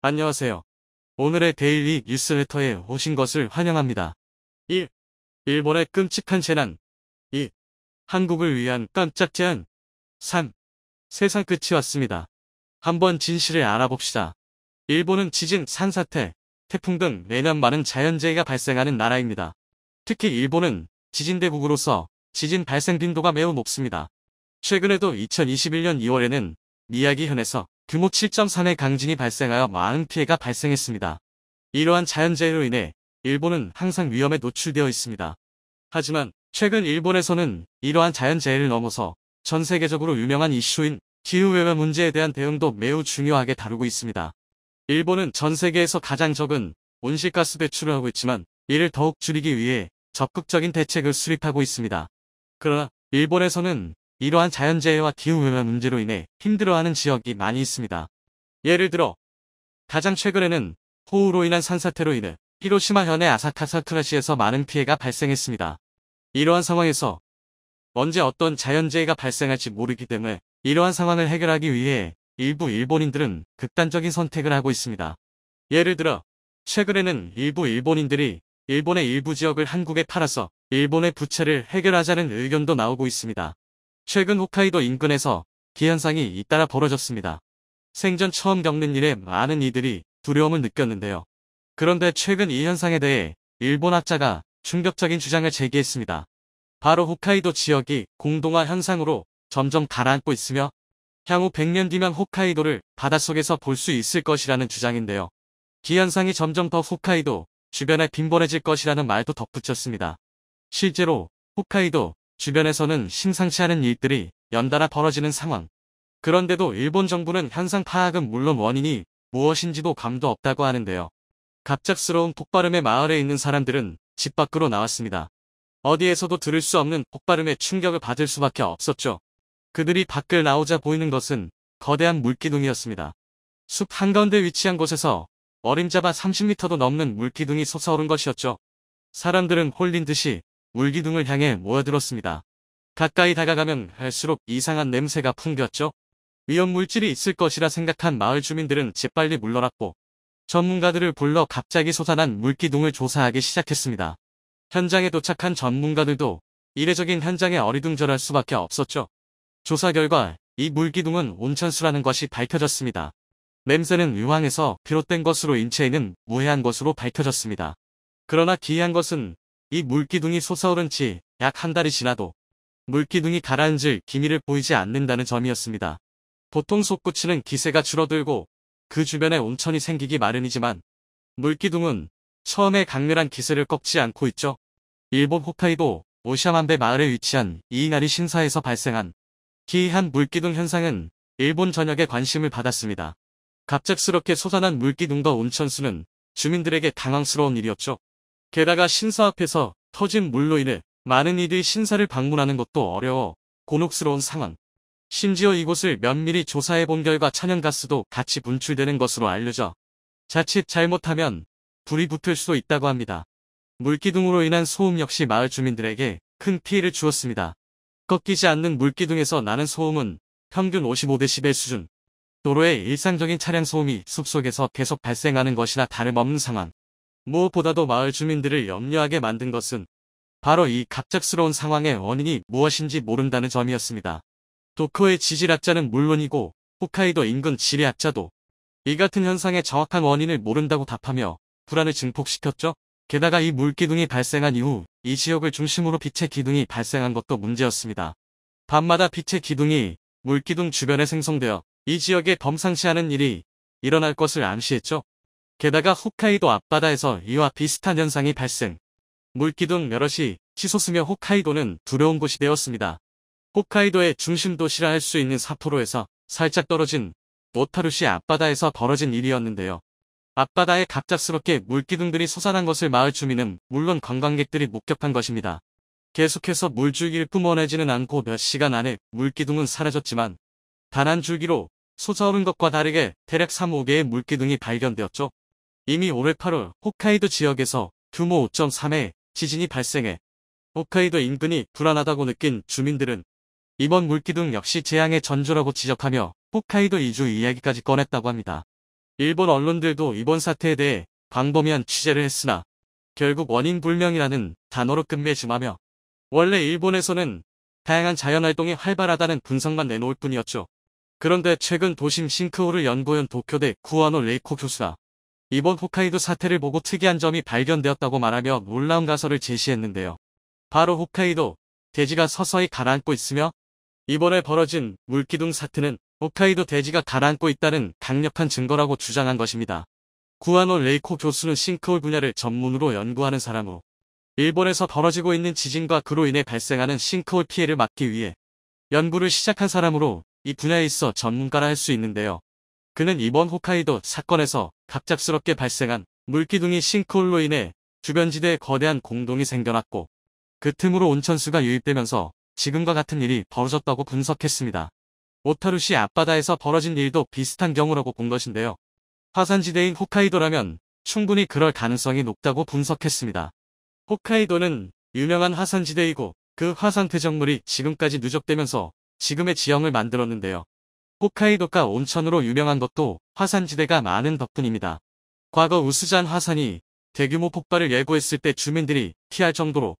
안녕하세요. 오늘의 데일리 뉴스레터에 오신 것을 환영합니다. 1. 일본의 끔찍한 재난. 2. 한국을 위한 깜짝 제안. 3. 세상 끝이 왔습니다. 한번 진실을 알아봅시다. 일본은 지진, 산사태, 태풍 등 매년 많은 자연재해가 발생하는 나라입니다. 특히 일본은 지진대국으로서 지진 발생 빈도가 매우 높습니다. 최근에도 2021년 2월에는 미야기현에서 규모 7.3의 강진이 발생하여 많은 피해가 발생했습니다. 이러한 자연재해로 인해 일본은 항상 위험에 노출되어 있습니다. 하지만 최근 일본에서는 이러한 자연재해를 넘어서 전 세계적으로 유명한 이슈인 기후오염 문제에 대한 대응도 매우 중요하게 다루고 있습니다. 일본은 전 세계에서 가장 적은 온실가스 배출을 하고 있지만 이를 더욱 줄이기 위해 적극적인 대책을 수립하고 있습니다. 그러나 일본에서는 이러한 자연재해와 기후오염 문제로 인해 힘들어하는 지역이 많이 있습니다. 예를 들어 가장 최근에는 호우로 인한 산사태로 인해 히로시마현의 아사카사쿠라시에서 많은 피해가 발생했습니다. 이러한 상황에서 언제 어떤 자연재해가 발생할지 모르기 때문에 이러한 상황을 해결하기 위해 일부 일본인들은 극단적인 선택을 하고 있습니다. 예를 들어 최근에는 일부 일본인들이 일본의 일부 지역을 한국에 팔아서 일본의 부채를 해결하자는 의견도 나오고 있습니다. 최근 홋카이도 인근에서 기현상이 잇따라 벌어졌습니다. 생전 처음 겪는 일에 많은 이들이 두려움을 느꼈는데요. 그런데 최근 이 현상에 대해 일본 학자가 충격적인 주장을 제기했습니다. 바로 홋카이도 지역이 공동화 현상으로 점점 가라앉고 있으며 향후 100년 뒤면 홋카이도를 바닷속에서 볼 수 있을 것이라는 주장인데요. 기현상이 점점 더 홋카이도 주변에 빈번해질 것이라는 말도 덧붙였습니다. 실제로 홋카이도 주변에서는 심상치 않은 일들이 연달아 벌어지는 상황. 그런데도 일본 정부는 현상 파악은 물론 원인이 무엇인지도 감도 없다고 하는데요. 갑작스러운 폭발음의 마을에 있는 사람들은 집 밖으로 나왔습니다. 어디에서도 들을 수 없는 폭발음에 충격을 받을 수밖에 없었죠. 그들이 밖을 나오자 보이는 것은 거대한 물기둥이었습니다. 숲 한가운데 위치한 곳에서 어림잡아 30m도 넘는 물기둥이 솟아오른 것이었죠. 사람들은 홀린 듯이 물기둥을 향해 모여들었습니다. 가까이 다가가면 할수록 이상한 냄새가 풍겼죠. 위험물질이 있을 것이라 생각한 마을 주민들은 재빨리 물러났고 전문가들을 불러 갑자기 솟아난 물기둥을 조사하기 시작했습니다. 현장에 도착한 전문가들도 이례적인 현장에 어리둥절할 수밖에 없었죠. 조사 결과 이 물기둥은 온천수라는 것이 밝혀졌습니다. 냄새는 유황에서 비롯된 것으로 인체에는 무해한 것으로 밝혀졌습니다. 그러나 기이한 것은 이 물기둥이 솟아오른 지 약 한 달이 지나도 물기둥이 가라앉을 기미를 보이지 않는다는 점이었습니다. 보통 솟구치는 기세가 줄어들고 그 주변에 온천이 생기기 마련이지만 물기둥은 처음에 강렬한 기세를 꺾지 않고 있죠. 일본 홋카이도 오샤만베 마을에 위치한 이이나리 신사에서 발생한 기이한 물기둥 현상은 일본 전역에 관심을 받았습니다. 갑작스럽게 솟아난 물기둥과 온천수는 주민들에게 당황스러운 일이었죠. 게다가 신사 앞에서 터진 물로 인해 많은 이들이 신사를 방문하는 것도 어려워 곤혹스러운 상황. 심지어 이곳을 면밀히 조사해 본 결과 천연가스도 같이 분출되는 것으로 알려져 자칫 잘못하면 불이 붙을 수도 있다고 합니다. 물기둥으로 인한 소음 역시 마을 주민들에게 큰 피해를 주었습니다. 꺾이지 않는 물기둥에서 나는 소음은 평균 55데시벨 수준. 도로의 일상적인 차량 소음이 숲속에서 계속 발생하는 것이나 다름없는 상황. 무엇보다도 마을 주민들을 염려하게 만든 것은 바로 이 갑작스러운 상황의 원인이 무엇인지 모른다는 점이었습니다. 도쿄의 지질학자는 물론이고 홋카이도 인근 지리학자도 이 같은 현상의 정확한 원인을 모른다고 답하며 불안을 증폭시켰죠. 게다가 이 물기둥이 발생한 이후 이 지역을 중심으로 빛의 기둥이 발생한 것도 문제였습니다. 밤마다 빛의 기둥이 물기둥 주변에 생성되어 이 지역에 범상치 않은 일이 일어날 것을 암시했죠. 게다가 홋카이도 앞바다에서 이와 비슷한 현상이 발생. 물기둥 여럿이 치솟으며 홋카이도는 두려운 곳이 되었습니다. 홋카이도의 중심 도시라 할 수 있는 삿포로에서 살짝 떨어진 오타루시 앞바다에서 벌어진 일이었는데요. 앞바다에 갑작스럽게 물기둥들이 솟아난 것을 마을 주민은 물론 관광객들이 목격한 것입니다. 계속해서 물줄기를 뿜어내지는 않고 몇 시간 안에 물기둥은 사라졌지만 단 한 줄기로 솟아오른 것과 다르게 대략 3~5개의 물기둥이 발견되었죠. 이미 올해 8월 홋카이도 지역에서 규모 5.3의 지진이 발생해 홋카이도 인근이 불안하다고 느낀 주민들은 이번 물기둥 역시 재앙의 전조라고 지적하며 홋카이도 이주 이야기까지 꺼냈다고 합니다. 일본 언론들도 이번 사태에 대해 광범위한 취재를 했으나 결국 원인 불명이라는 단어로 끝맺음하며 원래 일본에서는 다양한 자연활동이 활발하다는 분석만 내놓을 뿐이었죠. 그런데 최근 도심 싱크홀을 연구한 도쿄대 구아노 레이코 교수가 이번 홋카이도 사태를 보고 특이한 점이 발견되었다고 말하며 놀라운 가설을 제시했는데요. 바로 홋카이도 대지가 서서히 가라앉고 있으며 이번에 벌어진 물기둥 사태는 홋카이도 대지가 가라앉고 있다는 강력한 증거라고 주장한 것입니다. 구아노 레이코 교수는 싱크홀 분야를 전문으로 연구하는 사람으로 일본에서 벌어지고 있는 지진과 그로 인해 발생하는 싱크홀 피해를 막기 위해 연구를 시작한 사람으로 이 분야에 있어 전문가라 할 수 있는데요. 그는 이번 홋카이도 사건에서 갑작스럽게 발생한 물기둥이 싱크홀로 인해 주변지대에 거대한 공동이 생겨났고 그 틈으로 온천수가 유입되면서 지금과 같은 일이 벌어졌다고 분석했습니다. 오타루시 앞바다에서 벌어진 일도 비슷한 경우라고 본 것인데요. 화산지대인 홋카이도라면 충분히 그럴 가능성이 높다고 분석했습니다. 홋카이도는 유명한 화산지대이고 그 화산 퇴적물이 지금까지 누적되면서 지금의 지형을 만들었는데요. 홋카이도가 온천으로 유명한 것도 화산지대가 많은 덕분입니다. 과거 우스잔 화산이 대규모 폭발을 예고했을 때 주민들이 피할 정도로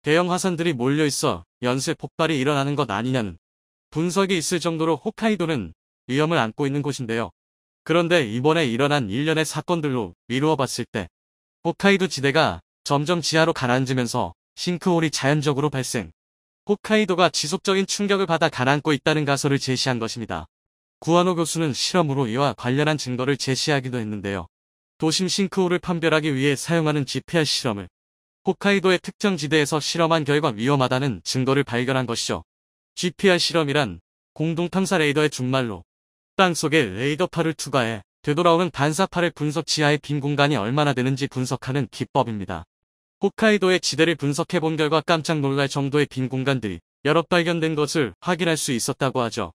대형 화산들이 몰려있어 연쇄 폭발이 일어나는 것 아니냐는 분석이 있을 정도로 홋카이도는 위험을 안고 있는 곳인데요. 그런데 이번에 일어난 일련의 사건들로 미루어 봤을 때 홋카이도 지대가 점점 지하로 가라앉으면서 싱크홀이 자연적으로 발생, 홋카이도가 지속적인 충격을 받아 가라앉고 있다는 가설을 제시한 것입니다. 구아노 교수는 실험으로 이와 관련한 증거를 제시하기도 했는데요. 도심 싱크홀을 판별하기 위해 사용하는 GPR 실험을 홋카이도의 특정 지대에서 실험한 결과 위험하다는 증거를 발견한 것이죠. GPR 실험이란 공동탐사 레이더의 준말로 땅속에 레이더파를 투과해 되돌아오는 반사파를 분석 지하의 빈 공간이 얼마나 되는지 분석하는 기법입니다. 홋카이도의 지대를 분석해 본 결과 깜짝 놀랄 정도의 빈 공간들이 여러 발견된 것을 확인할 수 있었다고 하죠.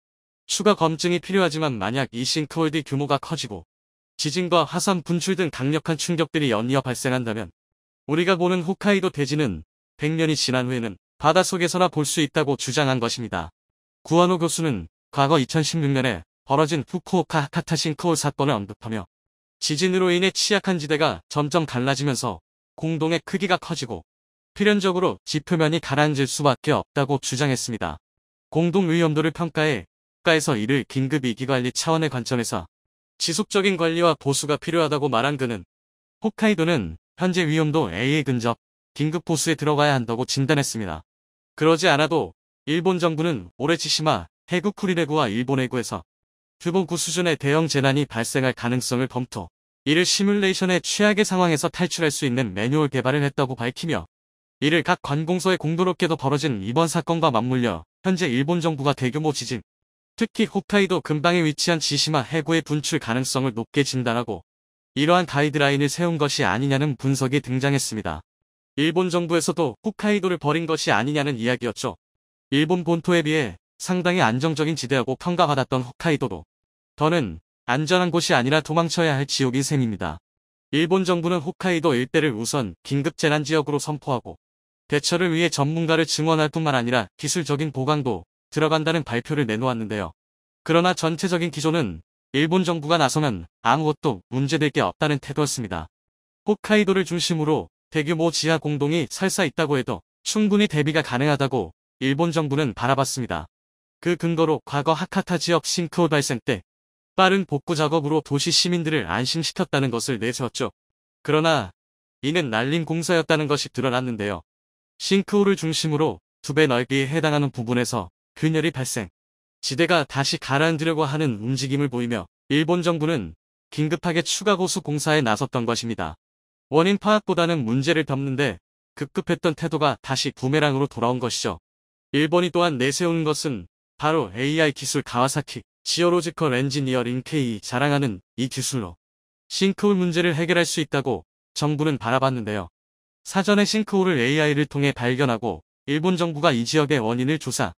추가 검증이 필요하지만 만약 이 싱크홀의 규모가 커지고 지진과 화산 분출 등 강력한 충격들이 연이어 발생한다면 우리가 보는 홋카이도 대지는 100년이 지난 후에는 바닷속에서나 볼 수 있다고 주장한 것입니다. 구아노 교수는 과거 2016년에 벌어진 후쿠오카 하카타 싱크홀 사건을 언급하며 지진으로 인해 취약한 지대가 점점 갈라지면서 공동의 크기가 커지고 필연적으로 지표면이 가라앉을 수밖에 없다고 주장했습니다. 공동 위험도를 평가해 국가에서 이를 긴급 위기관리 차원의 관점에서 지속적인 관리와 보수가 필요하다고 말한 그는 홋카이도는 현재 위험도 A에 근접 긴급 보수에 들어가야 한다고 진단했습니다. 그러지 않아도 일본 정부는 올해 지시마 해구 쿠리레구와 일본 해구에서 규모9 수준의 대형 재난이 발생할 가능성을 검토, 이를 시뮬레이션의 최악의 상황에서 탈출할 수 있는 매뉴얼 개발을 했다고 밝히며 이를 각 관공서에 공교롭게도 벌어진 이번 사건과 맞물려 현재 일본 정부가 대규모 지진, 특히 홋카이도 근방에 위치한 지시마 해구의 분출 가능성을 높게 진단하고 이러한 가이드라인을 세운 것이 아니냐는 분석이 등장했습니다. 일본 정부에서도 홋카이도를 버린 것이 아니냐는 이야기였죠. 일본 본토에 비해 상당히 안정적인 지대하고 평가받았던 홋카이도도 더는 안전한 곳이 아니라 도망쳐야 할 지옥인 셈입니다. 일본 정부는 홋카이도 일대를 우선 긴급재난지역으로 선포하고 대처를 위해 전문가를 증원할 뿐만 아니라 기술적인 보강도 들어간다는 발표를 내놓았는데요. 그러나 전체적인 기조는 일본 정부가 나서면 아무것도 문제될 게 없다는 태도였습니다. 홋카이도를 중심으로 대규모 지하 공동이 설사 있다고 해도 충분히 대비가 가능하다고 일본 정부는 바라봤습니다. 그 근거로 과거 하카타 지역 싱크홀 발생 때 빠른 복구 작업으로 도시 시민들을 안심시켰다는 것을 내세웠죠. 그러나 이는 날린 공사였다는 것이 드러났는데요. 싱크홀을 중심으로 2배 넓이에 해당하는 부분에서 균열이 발생, 지대가 다시 가라앉으려고 하는 움직임을 보이며 일본 정부는 긴급하게 추가 고수 공사에 나섰던 것입니다. 원인 파악보다는 문제를 덮는데 급급했던 태도가 다시 부메랑으로 돌아온 것이죠. 일본이 또한 내세우는 것은 바로 AI 기술 가와사키 지오로지컬 엔지니어링 K이 자랑하는 이 기술로 싱크홀 문제를 해결할 수 있다고 정부는 바라봤는데요. 사전에 싱크홀을 AI를 통해 발견하고 일본 정부가 이 지역의 원인을 조사,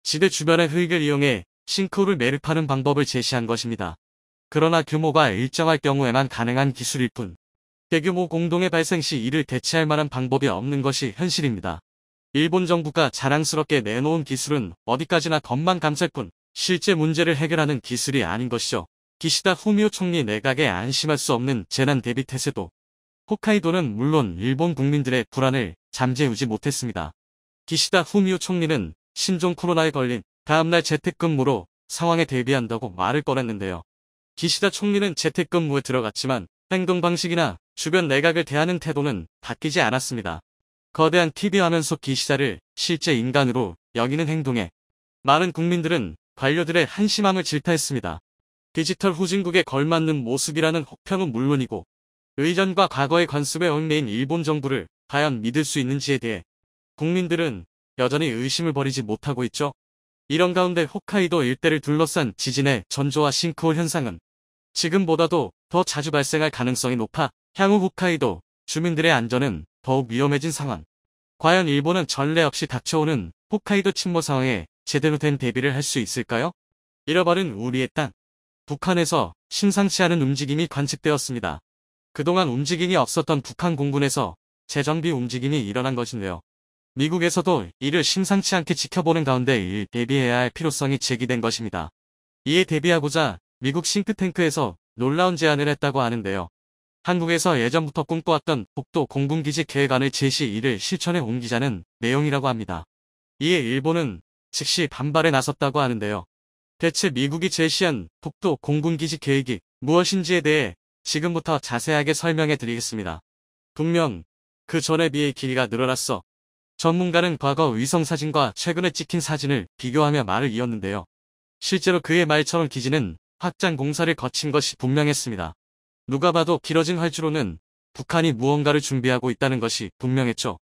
지대 주변의 흙을 이용해 싱크홀을 매립하는 방법을 제시한 것입니다. 그러나 규모가 일정할 경우에만 가능한 기술일 뿐, 대규모 공동의 발생 시 이를 대체할 만한 방법이 없는 것이 현실입니다. 일본 정부가 자랑스럽게 내놓은 기술은 어디까지나 겉만 감쌀 뿐 실제 문제를 해결하는 기술이 아닌 것이죠. 기시다 후미오 총리 내각에 안심할 수 없는 재난 대비 태세도 홋카이도는 물론 일본 국민들의 불안을 잠재우지 못했습니다. 기시다 후미오 총리는 신종 코로나에 걸린 다음날 재택근무로 상황에 대비한다고 말을 꺼냈는데요. 기시다 총리는 재택근무에 들어갔지만 행동 방식이나 주변 내각을 대하는 태도는 바뀌지 않았습니다. 거대한 TV 화면 속 기시다를 실제 인간으로 여기는 행동에 많은 국민들은 관료들의 한심함을 질타했습니다. 디지털 후진국에 걸맞는 모습이라는 혹평은 물론이고 의전과 과거의 관습에 얽매인 일본 정부를 과연 믿을 수 있는지에 대해 국민들은 여전히 의심을 버리지 못하고 있죠. 이런 가운데 홋카이도 일대를 둘러싼 지진의 전조와 싱크홀 현상은 지금보다도 더 자주 발생할 가능성이 높아 향후 홋카이도 주민들의 안전은 더욱 위험해진 상황. 과연 일본은 전례 없이 닥쳐오는 홋카이도 침몰 상황에 제대로 된 대비를 할 수 있을까요? 잃어버린 우리의 땅. 북한에서 심상치 않은 움직임이 관측되었습니다. 그동안 움직임이 없었던 북한 공군에서 재정비 움직임이 일어난 것인데요. 미국에서도 이를 심상치 않게 지켜보는 가운데 대비해야 할 필요성이 제기된 것입니다. 이에 대비하고자 미국 싱크탱크에서 놀라운 제안을 했다고 하는데요. 한국에서 예전부터 꿈꿔왔던 북도 공군기지 계획안을 제시 이를 실천에 옮기자는 내용이라고 합니다. 이에 일본은 즉시 반발에 나섰다고 하는데요. 대체 미국이 제시한 북도 공군기지 계획이 무엇인지에 대해 지금부터 자세하게 설명해 드리겠습니다. 분명 그 전에 비해 길이가 늘어났어. 전문가는 과거 위성사진과 최근에 찍힌 사진을 비교하며 말을 이었는데요. 실제로 그의 말처럼 기지는 확장 공사를 거친 것이 분명했습니다. 누가 봐도 길어진 활주로는 북한이 무언가를 준비하고 있다는 것이 분명했죠.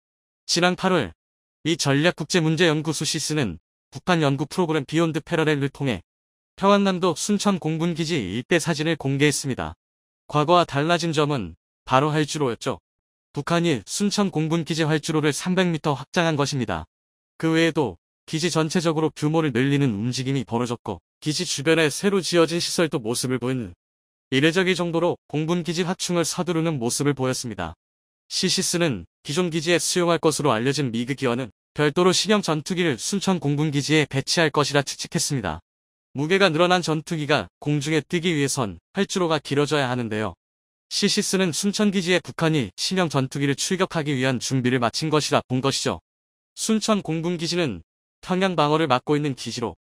지난 8월 미 전략국제문제연구소 시스는 북한 연구 프로그램 비욘드 패러렐을 통해 평안남도 순천 공군기지 일대 사진을 공개했습니다. 과거와 달라진 점은 바로 활주로였죠. 북한이 순천 공군기지 활주로를 300m 확장한 것입니다. 그 외에도 기지 전체적으로 규모를 늘리는 움직임이 벌어졌고 기지 주변에 새로 지어진 시설도 모습을 보이는 이례적일 정도로 공군기지 확충을 서두르는 모습을 보였습니다. 시시스는 기존 기지에 수용할 것으로 알려진 미그 기원은 별도로 신형 전투기를 순천 공군기지에 배치할 것이라 추측했습니다. 무게가 늘어난 전투기가 공중에 뜨기 위해선 활주로가 길어져야 하는데요. 시시스는 순천기지에 북한이 신형 전투기를 출격하기 위한 준비를 마친 것이라 본 것이죠. 순천 공군기지는 평양 방어를 맡고 있는 기지로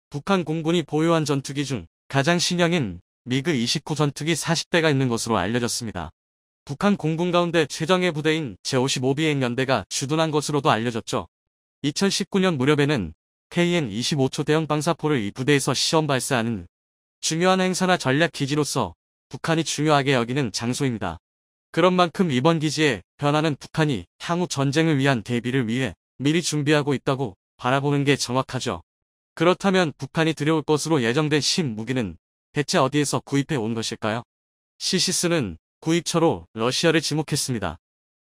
북한 공군이 보유한 전투기 중 가장 신형인 미그 29 전투기 40대가 있는 것으로 알려졌습니다. 북한 공군 가운데 최정예 부대인 제55비행연대가 주둔한 것으로도 알려졌죠. 2019년 무렵에는 KN-25초 대형 방사포를 이 부대에서 시험 발사하는 중요한 행사나 전략 기지로서 북한이 중요하게 여기는 장소입니다. 그런 만큼 이번 기지의 변화는 북한이 향후 전쟁을 위한 대비를 위해 미리 준비하고 있다고 바라보는 게 정확하죠. 그렇다면 북한이 들여올 것으로 예정된 신무기는 대체 어디에서 구입해 온 것일까요? 시시스는 구입처로 러시아를 지목했습니다.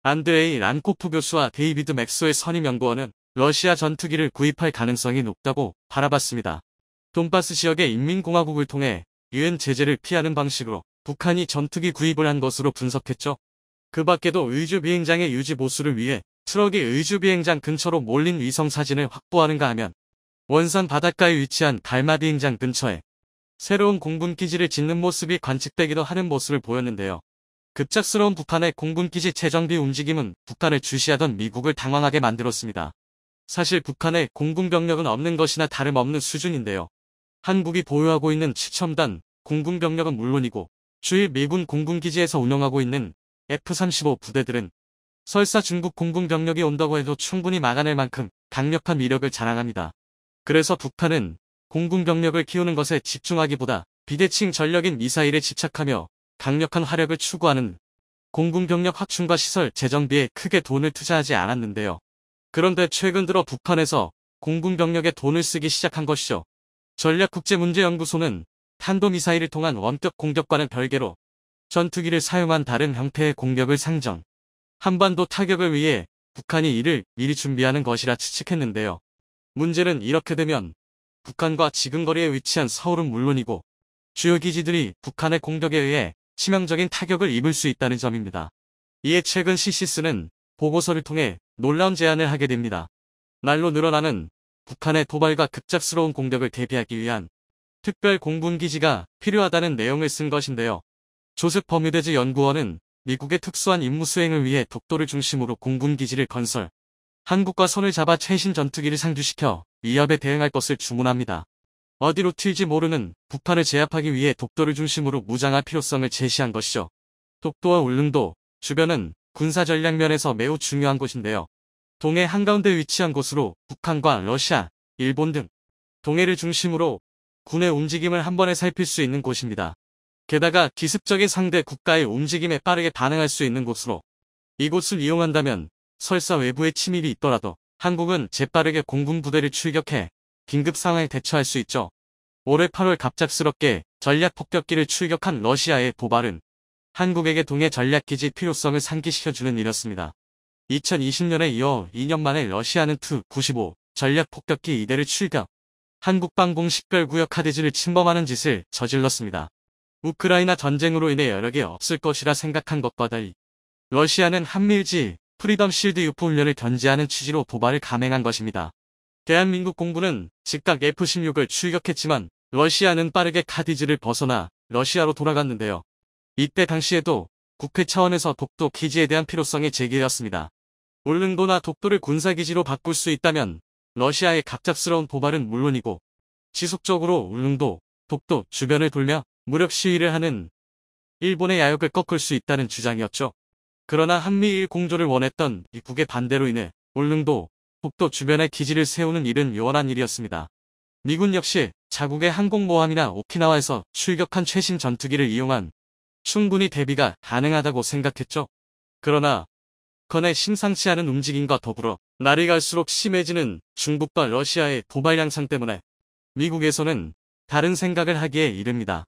안드레이 란코프 교수와 데이비드 맥스웰 선임 연구원은 러시아 전투기를 구입할 가능성이 높다고 바라봤습니다. 돈바스 지역의 인민공화국을 통해 유엔 제재를 피하는 방식으로 북한이 전투기 구입을 한 것으로 분석했죠. 그 밖에도 의주 비행장의 유지 보수를 위해 트럭이 의주 비행장 근처로 몰린 위성 사진을 확보하는가 하면 원산 바닷가에 위치한 달마 비행장 근처에 새로운 공군기지를 짓는 모습이 관측되기도 하는 모습을 보였는데요. 급작스러운 북한의 공군기지 재정비 움직임은 북한을 주시하던 미국을 당황하게 만들었습니다. 사실 북한의 공군병력은 없는 것이나 다름없는 수준인데요. 한국이 보유하고 있는 최첨단 공군병력은 물론이고 주일 미군 공군기지에서 운영하고 있는 F-35 부대들은 설사 중국 공군병력이 온다고 해도 충분히 막아낼 만큼 강력한 위력을 자랑합니다. 그래서 북한은 공군병력을 키우는 것에 집중하기보다 비대칭 전력인 미사일에 집착하며 강력한 화력을 추구하는 공군병력 확충과 시설 재정비에 크게 돈을 투자하지 않았는데요. 그런데 최근 들어 북한에서 공군병력에 돈을 쓰기 시작한 것이죠. 전략국제문제연구소는 탄도미사일을 통한 원격 공격과는 별개로 전투기를 사용한 다른 형태의 공격을 상정. 한반도 타격을 위해 북한이 이를 미리 준비하는 것이라 추측했는데요. 문제는 이렇게 되면 북한과 지근거리에 위치한 서울은 물론이고 주요 기지들이 북한의 공격에 의해 치명적인 타격을 입을 수 있다는 점입니다. 이에 최근 시시스는 보고서를 통해 놀라운 제안을 하게 됩니다. 날로 늘어나는 북한의 도발과 급작스러운 공격을 대비하기 위한 특별 공군기지가 필요하다는 내용을 쓴 것인데요. 조셉 버뮤데즈 연구원은 미국의 특수한 임무 수행을 위해 독도를 중심으로 공군기지를 건설, 한국과 손을 잡아 최신 전투기를 상주시켜 위협에 대응할 것을 주문합니다. 어디로 튈지 모르는 북한을 제압하기 위해 독도를 중심으로 무장할 필요성을 제시한 것이죠. 독도와 울릉도 주변은 군사 전략 면에서 매우 중요한 곳인데요. 동해 한가운데 위치한 곳으로 북한과 러시아, 일본 등 동해를 중심으로 군의 움직임을 한 번에 살필 수 있는 곳입니다. 게다가 기습적인 상대 국가의 움직임에 빠르게 반응할 수 있는 곳으로 이곳을 이용한다면 설사 외부의 침입이 있더라도 한국은 재빠르게 공군 부대를 출격해 긴급 상황에 대처할 수 있죠. 올해 8월 갑작스럽게 전략 폭격기를 출격한 러시아의 도발은 한국에게 동해 전략기지 필요성을 상기시켜주는 일이었습니다. 2020년에 이어 2년 만에 러시아는 Tu-95 전략 폭격기 2대를 출격, 한국 방공 식별구역 카디즈를 침범하는 짓을 저질렀습니다. 우크라이나 전쟁으로 인해 여력이 없을 것이라 생각한 것과 달리 러시아는 한미일지 프리덤 실드 유포 훈련을 견제하는 취지로 도발을 감행한 것입니다. 대한민국 공군은 즉각 F-16을 출격했지만 러시아는 빠르게 카디즈를 벗어나 러시아로 돌아갔는데요. 이때 당시에도 국회 차원에서 독도 기지에 대한 필요성이 제기되었습니다. 울릉도나 독도를 군사기지로 바꿀 수 있다면 러시아의 갑작스러운 도발은 물론이고 지속적으로 울릉도, 독도 주변을 돌며 무력 시위를 하는 일본의 야욕을 꺾을 수 있다는 주장이었죠. 그러나 한미일 공조를 원했던 미국의 반대로 인해 울릉도, 독도 주변에 기지를 세우는 일은 요원한 일이었습니다. 미군 역시 자국의 항공모함이나 오키나와에서 출격한 최신 전투기를 이용한 충분히 대비가 가능하다고 생각했죠. 그러나 건의 심상치 않은 움직임과 더불어 날이 갈수록 심해지는 중국과 러시아의 도발 양상 때문에 미국에서는 다른 생각을 하기에 이릅니다.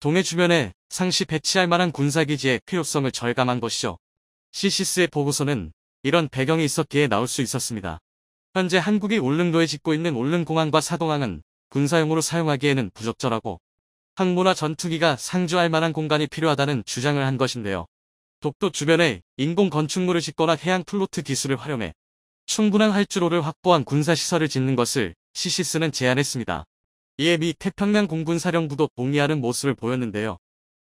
동해 주변에 상시 배치할 만한 군사기지의 필요성을 절감한 것이죠. CCS의 보고서는 이런 배경이 있었기에 나올 수 있었습니다. 현재 한국이 울릉도에 짓고 있는 울릉공항과 사동항은 군사용으로 사용하기에는 부적절하고 항모나 전투기가 상주할 만한 공간이 필요하다는 주장을 한 것인데요. 독도 주변에 인공 건축물을 짓거나 해양 플로트 기술을 활용해 충분한 활주로를 확보한 군사시설을 짓는 것을 CCS는 제안했습니다. 이에 미 태평양 공군사령부도 동의하는 모습을 보였는데요.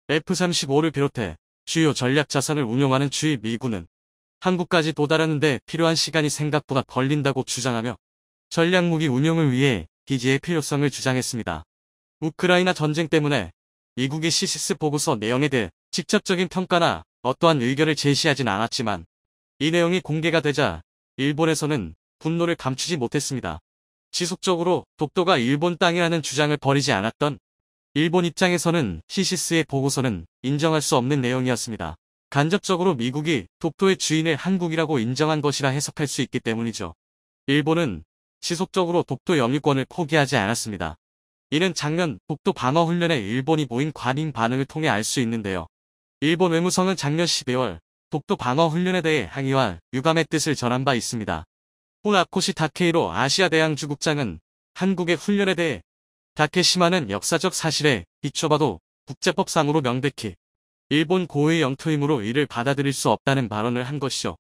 F-35를 비롯해 주요 전략 자산을 운용하는 주위 미군은 한국까지 도달하는데 필요한 시간이 생각보다 걸린다고 주장하며 전략무기 운용을 위해 기지의 필요성을 주장했습니다. 우크라이나 전쟁 때문에 미국이 CCS 보고서 내용에 대해 직접적인 평가나 어떠한 의견을 제시하진 않았지만 이 내용이 공개가 되자 일본에서는 분노를 감추지 못했습니다. 지속적으로 독도가 일본 땅이라는 주장을 버리지 않았던 일본 입장에서는 CCS의 보고서는 인정할 수 없는 내용이었습니다. 간접적으로 미국이 독도의 주인을 한국이라고 인정한 것이라 해석할 수 있기 때문이죠. 일본은 지속적으로 독도 영유권을 포기하지 않았습니다. 이는 작년 독도 방어 훈련에 일본이 보인 과민 반응을 통해 알 수 있는데요. 일본 외무성은 작년 12월 독도 방어 훈련에 대해 항의와 유감의 뜻을 전한 바 있습니다. 후나코시 다케이로 아시아 대양주국장은 한국의 훈련에 대해 다케시마는 역사적 사실에 비춰봐도 국제법상으로 명백히 일본 고의 영토이므로 이를 받아들일 수 없다는 발언을 한 것이죠.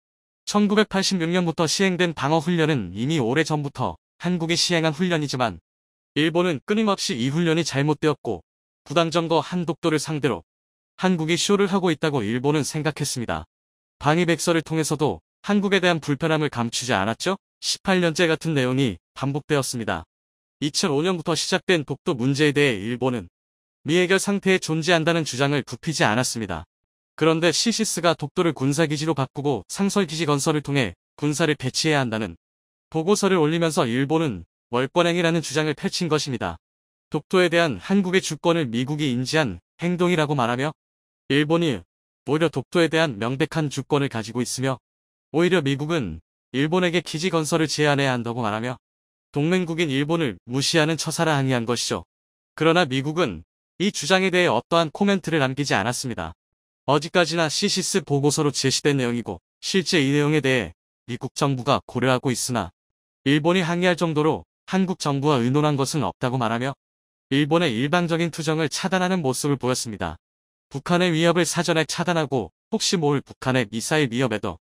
1986년부터 시행된 방어훈련은 이미 오래전부터 한국이 시행한 훈련이지만 일본은 끊임없이 이 훈련이 잘못되었고 부당점거 한독도를 상대로 한국이 쇼를 하고 있다고 일본은 생각했습니다. 방위백서를 통해서도 한국에 대한 불편함을 감추지 않았죠. 18년째 같은 내용이 반복되었습니다. 2005년부터 시작된 독도 문제에 대해 일본은 미해결 상태에 존재한다는 주장을 굽히지 않았습니다. 그런데 CCS가 독도를 군사기지로 바꾸고 상설기지 건설을 통해 군사를 배치해야 한다는 보고서를 올리면서 일본은 월권행위라는 주장을 펼친 것입니다. 독도에 대한 한국의 주권을 미국이 인지한 행동이라고 말하며 일본이 오히려 독도에 대한 명백한 주권을 가지고 있으며 오히려 미국은 일본에게 기지 건설을 제한해야 한다고 말하며 동맹국인 일본을 무시하는 처사를 항의한 것이죠. 그러나 미국은 이 주장에 대해 어떠한 코멘트를 남기지 않았습니다. 어디까지나 CCS 보고서로 제시된 내용이고 실제 이 내용에 대해 미국 정부가 고려하고 있으나 일본이 항의할 정도로 한국 정부와 의논한 것은 없다고 말하며 일본의 일방적인 투정을 차단하는 모습을 보였습니다. 북한의 위협을 사전에 차단하고 혹시 모를 북한의 미사일 위협에도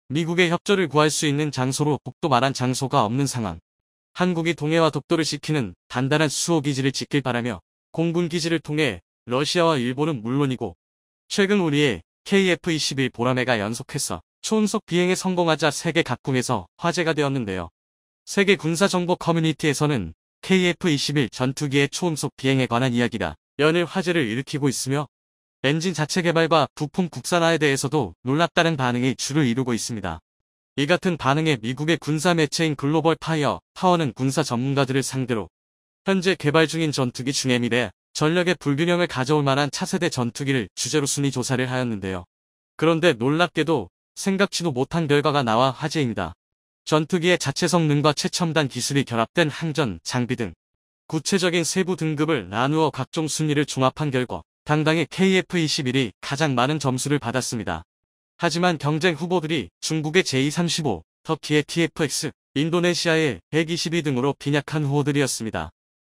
미국의 협조를 구할 수 있는 장소로 독도만한 장소가 없는 상황. 한국이 동해와 독도를 지키는 단단한 수호기지를 짓길 바라며 공군 기지를 통해 러시아와 일본은 물론이고 최근 우리의 KF-21 보라매가 연속해서 초음속 비행에 성공하자 세계 각국에서 화제가 되었는데요. 세계 군사정보 커뮤니티에서는 KF-21 전투기의 초음속 비행에 관한 이야기가 연일 화제를 일으키고 있으며 엔진 자체 개발과 부품 국산화에 대해서도 놀랍다는 반응이 주를 이루고 있습니다. 이 같은 반응에 미국의 군사 매체인 글로벌 파이어 파워는 군사 전문가들을 상대로 현재 개발 중인 전투기 중에 미래 전력의 불균형을 가져올 만한 차세대 전투기를 주제로 순위 조사를 하였는데요. 그런데 놀랍게도 생각지도 못한 결과가 나와 화제입니다. 전투기의 자체 성능과 최첨단 기술이 결합된 항전, 장비 등 구체적인 세부 등급을 나누어 각종 순위를 종합한 결과 당당히 KF-21이 가장 많은 점수를 받았습니다. 하지만 경쟁 후보들이 중국의 J-35, 터키의 TFX, 인도네시아의 122 등으로 빈약한 후보들이었습니다.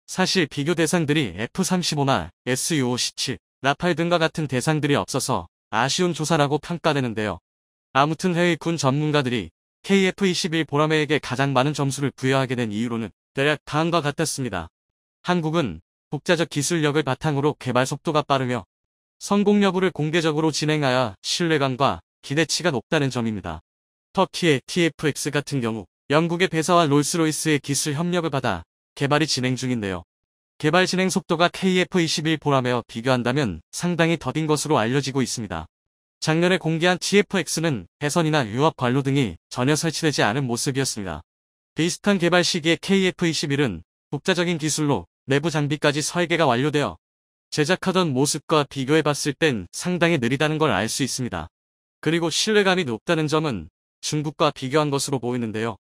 사실 비교 대상들이 F-35나 Su-57, 라팔 등과 같은 대상들이 없어서 아쉬운 조사라고 평가되는데요. 아무튼 해외 군 전문가들이 KF-21 보라매에게 가장 많은 점수를 부여하게 된 이유로는 대략 다음과 같았습니다. 한국은 독자적 기술력을 바탕으로 개발 속도가 빠르며 성공 여부를 공개적으로 진행하여 신뢰감과 기대치가 높다는 점입니다. 터키의 TFX 같은 경우 영국의 배사와 롤스로이스의 기술 협력을 받아 개발이 진행 중인데요. 개발 진행 속도가 KF-21 보라매와 비교한다면 상당히 더딘 것으로 알려지고 있습니다. 작년에 공개한 TFX는 배선이나 유압 관로 등이 전혀 설치되지 않은 모습이었습니다. 비슷한 개발 시기에 KF-21은 독자적인 기술로 내부 장비까지 설계가 완료되어 제작하던 모습과 비교해봤을 땐 상당히 느리다는 걸 알 수 있습니다. 그리고 신뢰감이 높다는 점은 중국과 비교한 것으로 보이는데요.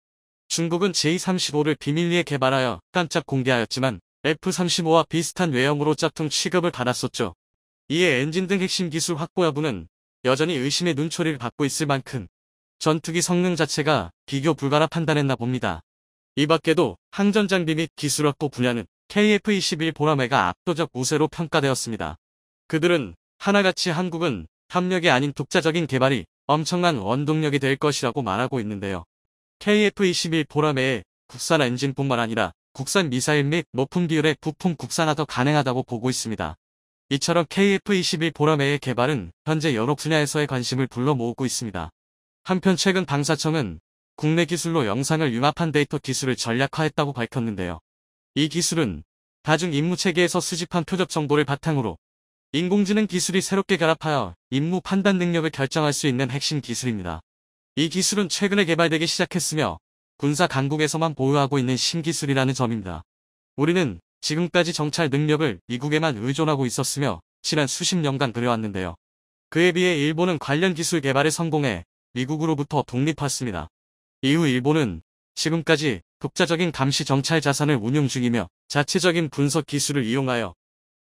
중국은 J-35를 비밀리에 개발하여 깜짝 공개하였지만 F-35와 비슷한 외형으로 짝퉁 취급을 받았었죠. 이에 엔진 등 핵심 기술 확보 여부는 여전히 의심의 눈초리를 받고 있을 만큼 전투기 성능 자체가 비교 불가라 판단했나 봅니다. 이 밖에도 항전 장비 및 기술 확보 분야는 KF-21 보라매가 압도적 우세로 평가되었습니다. 그들은 하나같이 한국은 협력이 아닌 독자적인 개발이 엄청난 원동력이 될 것이라고 말하고 있는데요. KF-21 보라매의 국산 엔진뿐만 아니라 국산 미사일 및 높은 비율의 부품 국산화도 가능하다고 보고 있습니다. 이처럼 KF-21 보라매의 개발은 현재 여러 분야에서의 관심을 불러 모으고 있습니다. 한편 최근 방사청은 국내 기술로 영상을 융합한 데이터 기술을 전략화했다고 밝혔는데요. 이 기술은 다중 임무 체계에서 수집한 표적 정보를 바탕으로 인공지능 기술이 새롭게 결합하여 임무 판단 능력을 결정할 수 있는 핵심 기술입니다. 이 기술은 최근에 개발되기 시작했으며 군사 강국에서만 보유하고 있는 신기술이라는 점입니다. 우리는 지금까지 정찰 능력을 미국에만 의존하고 있었으며 지난 수십 년간 그래왔는데요. 그에 비해 일본은 관련 기술 개발에 성공해 미국으로부터 독립했습니다. 이후 일본은 지금까지 독자적인 감시 정찰 자산을 운용 중이며 자체적인 분석 기술을 이용하여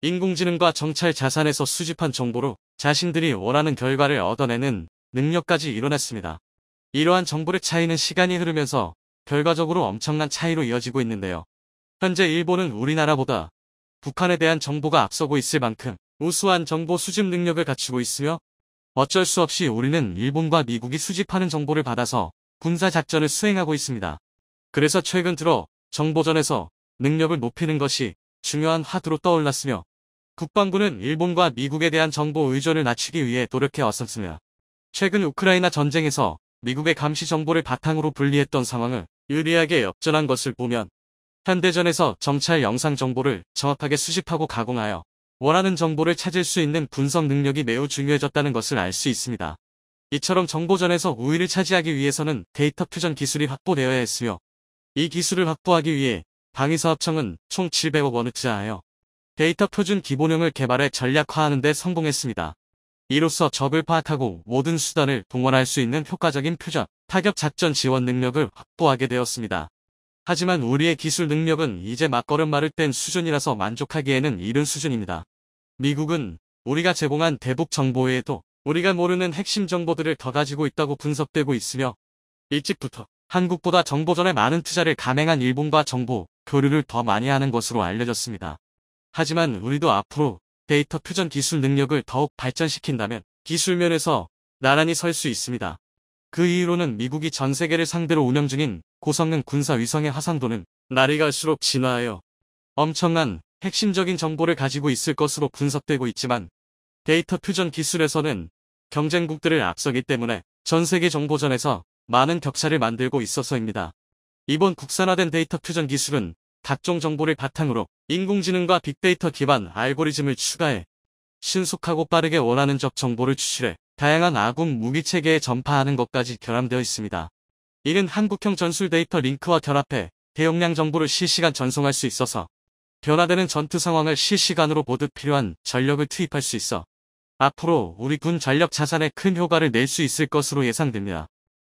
인공지능과 정찰 자산에서 수집한 정보로 자신들이 원하는 결과를 얻어내는 능력까지 이뤄냈습니다. 이러한 정보의 차이는 시간이 흐르면서 결과적으로 엄청난 차이로 이어지고 있는데요. 현재 일본은 우리나라보다 북한에 대한 정보가 앞서고 있을 만큼 우수한 정보 수집 능력을 갖추고 있으며 어쩔 수 없이 우리는 일본과 미국이 수집하는 정보를 받아서 군사작전을 수행하고 있습니다. 그래서 최근 들어 정보전에서 능력을 높이는 것이 중요한 화두로 떠올랐으며 국방부는 일본과 미국에 대한 정보 의존을 낮추기 위해 노력해 왔었으며 최근 우크라이나 전쟁에서 미국의 감시 정보를 바탕으로 분리했던 상황을 유리하게 역전한 것을 보면 현대전에서 정찰 영상 정보를 정확하게 수집하고 가공하여 원하는 정보를 찾을 수 있는 분석 능력이 매우 중요해졌다는 것을 알 수 있습니다. 이처럼 정보전에서 우위를 차지하기 위해서는 데이터 퓨전 기술이 확보되어야 했으며 이 기술을 확보하기 위해 방위사업청은 총 700억 원을 투자하여 데이터 표준 기본형을 개발해 전략화하는 데 성공했습니다. 이로써 적을 파악하고 모든 수단을 동원할 수 있는 효과적인 표적, 타격 작전 지원 능력을 확보하게 되었습니다. 하지만 우리의 기술 능력은 이제 막걸음말을 뗀 수준이라서 만족하기에는 이른 수준입니다. 미국은 우리가 제공한 대북 정보 외에도 우리가 모르는 핵심 정보들을 더 가지고 있다고 분석되고 있으며 일찍부터 한국보다 정보전에 많은 투자를 감행한 일본과 정보 교류를 더 많이 하는 것으로 알려졌습니다. 하지만 우리도 앞으로 데이터 퓨전 기술 능력을 더욱 발전시킨다면 기술면에서 나란히 설 수 있습니다. 그 이유로는 미국이 전 세계를 상대로 운영 중인 고성능 군사 위성의 화상도는 날이 갈수록 진화하여 엄청난 핵심적인 정보를 가지고 있을 것으로 분석되고 있지만 데이터 퓨전 기술에서는 경쟁국들을 앞서기 때문에 전 세계 정보전에서 많은 격차를 만들고 있어서입니다. 이번 국산화된 데이터 퓨전 기술은 각종 정보를 바탕으로 인공지능과 빅데이터 기반 알고리즘을 추가해 신속하고 빠르게 원하는 적 정보를 추출해 다양한 아군 무기 체계에 전파하는 것까지 결함되어 있습니다. 이는 한국형 전술 데이터 링크와 결합해 대용량 정보를 실시간 전송할 수 있어서 변화되는 전투 상황을 실시간으로 보듯 필요한 전력을 투입할 수 있어 앞으로 우리 군 전력 자산에 큰 효과를 낼 수 있을 것으로 예상됩니다.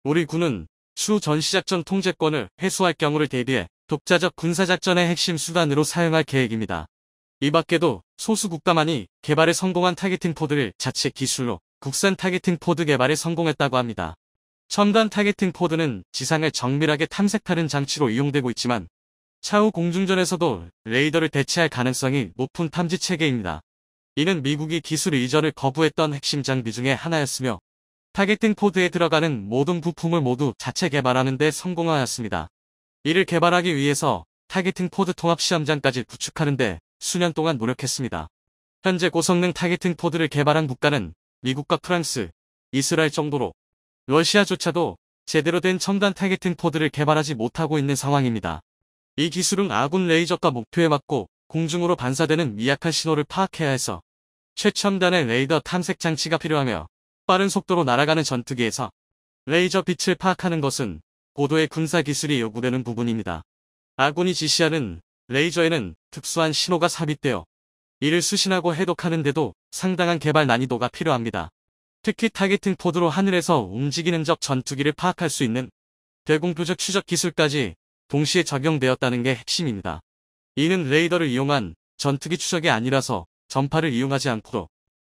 우리 군은 추후 전시작전 통제권을 회수할 경우를 대비해 독자적 군사작전의 핵심 수단으로 사용할 계획입니다. 이 밖에도 소수 국가만이 개발에 성공한 타겟팅 포드를 자체 기술로 국산 타겟팅 포드 개발에 성공했다고 합니다. 첨단 타겟팅 포드는 지상을 정밀하게 탐색하는 장치로 이용되고 있지만 차후 공중전에서도 레이더를 대체할 가능성이 높은 탐지 체계입니다. 이는 미국이 기술 이전을 거부했던 핵심 장비 중에 하나였으며 타겟팅 포드에 들어가는 모든 부품을 모두 자체 개발하는 데 성공하였습니다. 이를 개발하기 위해서 타겟팅 포드 통합 시험장까지 구축하는 데 수년 동안 노력했습니다. 현재 고성능 타겟팅 포드를 개발한 국가는 미국과 프랑스, 이스라엘 정도로 러시아조차도 제대로 된 첨단 타겟팅 포드를 개발하지 못하고 있는 상황입니다. 이 기술은 아군 레이저가 목표에 맞고 공중으로 반사되는 미약한 신호를 파악해야 해서 최첨단의 레이더 탐색 장치가 필요하며 빠른 속도로 날아가는 전투기에서 레이저 빛을 파악하는 것은 고도의 군사 기술이 요구되는 부분입니다. 아군이 지시하는 레이저에는 특수한 신호가 삽입되어 이를 수신하고 해독하는 데도 상당한 개발 난이도가 필요합니다. 특히 타겟팅 포드로 하늘에서 움직이는 적 전투기를 파악할 수 있는 대공표적 추적 기술까지 동시에 적용되었다는 게 핵심입니다. 이는 레이더를 이용한 전투기 추적이 아니라서 전파를 이용하지 않고도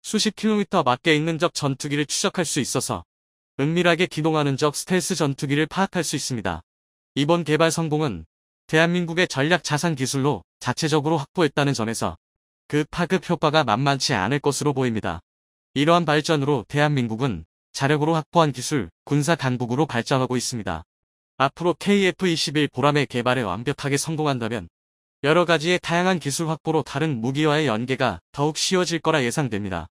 수십 킬로미터 밖에 있는 적 전투기를 추적할 수 있어서 은밀하게 기동하는 적 스텔스 전투기를 파악할 수 있습니다. 이번 개발 성공은 대한민국의 전략 자산 기술로 자체적으로 확보했다는 점에서 그 파급 효과가 만만치 않을 것으로 보입니다. 이러한 발전으로 대한민국은 자력으로 확보한 기술, 군사 강국으로 발전하고 있습니다. 앞으로 KF-21 보람의 개발에 완벽하게 성공한다면 여러 가지의 다양한 기술 확보로 다른 무기와의 연계가 더욱 쉬워질 거라 예상됩니다.